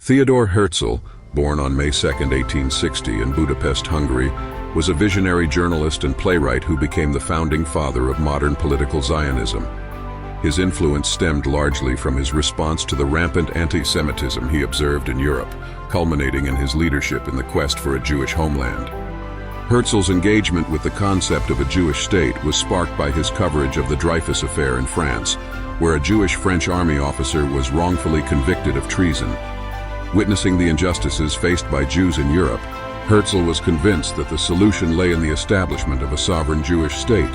Theodore Herzl, born on May 2, 1860 in Budapest, Hungary, was a visionary journalist and playwright who became the founding father of modern political Zionism. His influence stemmed largely from his response to the rampant anti-Semitism he observed in Europe, culminating in his leadership in the quest for a Jewish homeland. Herzl's engagement with the concept of a Jewish state was sparked by his coverage of the Dreyfus Affair in France, where a Jewish French army officer was wrongfully convicted of treason. Witnessing the injustices faced by Jews in Europe, Herzl was convinced that the solution lay in the establishment of a sovereign Jewish state.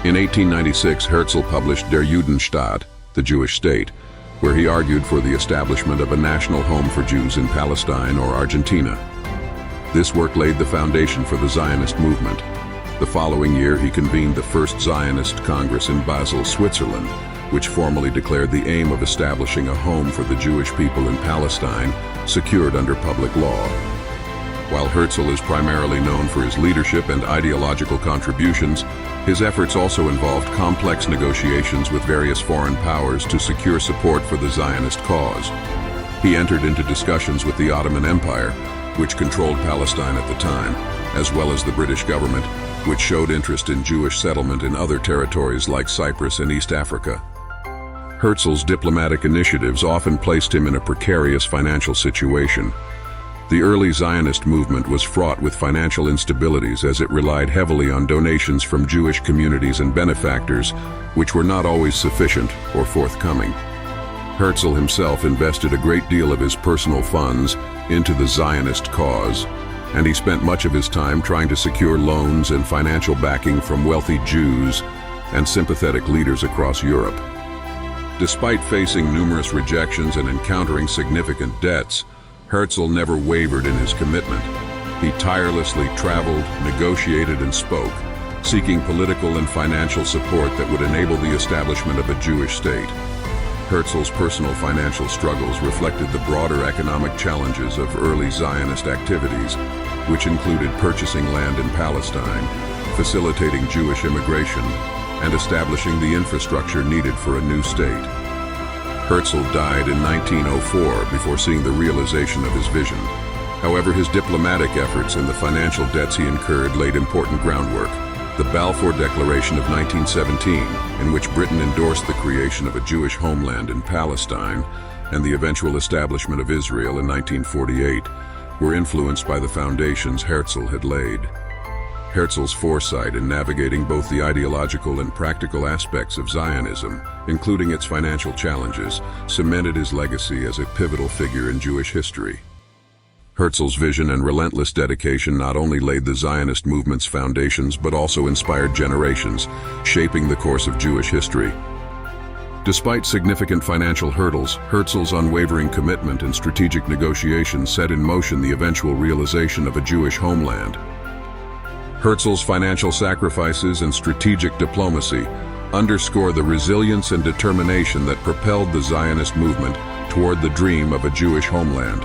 In 1896, Herzl published Der Judenstaat, the Jewish state, where he argued for the establishment of a national home for Jews in Palestine or Argentina. This work laid the foundation for the Zionist movement. The following year, he convened the first Zionist Congress in Basel, Switzerland, which formally declared the aim of establishing a home for the Jewish people in Palestine, secured under public law. While Herzl is primarily known for his leadership and ideological contributions, his efforts also involved complex negotiations with various foreign powers to secure support for the Zionist cause. He entered into discussions with the Ottoman Empire, which controlled Palestine at the time, as well as the British government, which showed interest in Jewish settlement in other territories like Cyprus and East Africa. Herzl's diplomatic initiatives often placed him in a precarious financial situation. The early Zionist movement was fraught with financial instabilities as it relied heavily on donations from Jewish communities and benefactors, which were not always sufficient or forthcoming. Herzl himself invested a great deal of his personal funds into the Zionist cause, and he spent much of his time trying to secure loans and financial backing from wealthy Jews and sympathetic leaders across Europe. Despite facing numerous rejections and encountering significant debts, Herzl never wavered in his commitment. He tirelessly traveled, negotiated, and spoke, seeking political and financial support that would enable the establishment of a Jewish state. Herzl's personal financial struggles reflected the broader economic challenges of early Zionist activities, which included purchasing land in Palestine, facilitating Jewish immigration, and establishing the infrastructure needed for a new state. Herzl died in 1904 before seeing the realization of his vision. However, his diplomatic efforts and the financial debts he incurred laid important groundwork. The Balfour Declaration of 1917, in which Britain endorsed the creation of a Jewish homeland in Palestine, and the eventual establishment of Israel in 1948, were influenced by the foundations Herzl had laid. Herzl's foresight in navigating both the ideological and practical aspects of Zionism, including its financial challenges, cemented his legacy as a pivotal figure in Jewish history. Herzl's vision and relentless dedication not only laid the Zionist movement's foundations but also inspired generations, shaping the course of Jewish history. Despite significant financial hurdles, Herzl's unwavering commitment and strategic negotiations set in motion the eventual realization of a Jewish homeland. Herzl's financial sacrifices and strategic diplomacy underscore the resilience and determination that propelled the Zionist movement toward the dream of a Jewish homeland.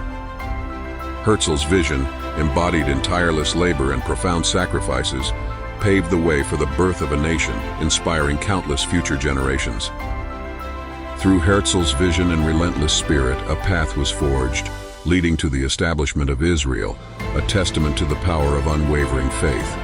Herzl's vision, embodied in tireless labor and profound sacrifices, paved the way for the birth of a nation, inspiring countless future generations. Through Herzl's vision and relentless spirit, a path was forged, leading to the establishment of Israel, a testament to the power of unwavering faith.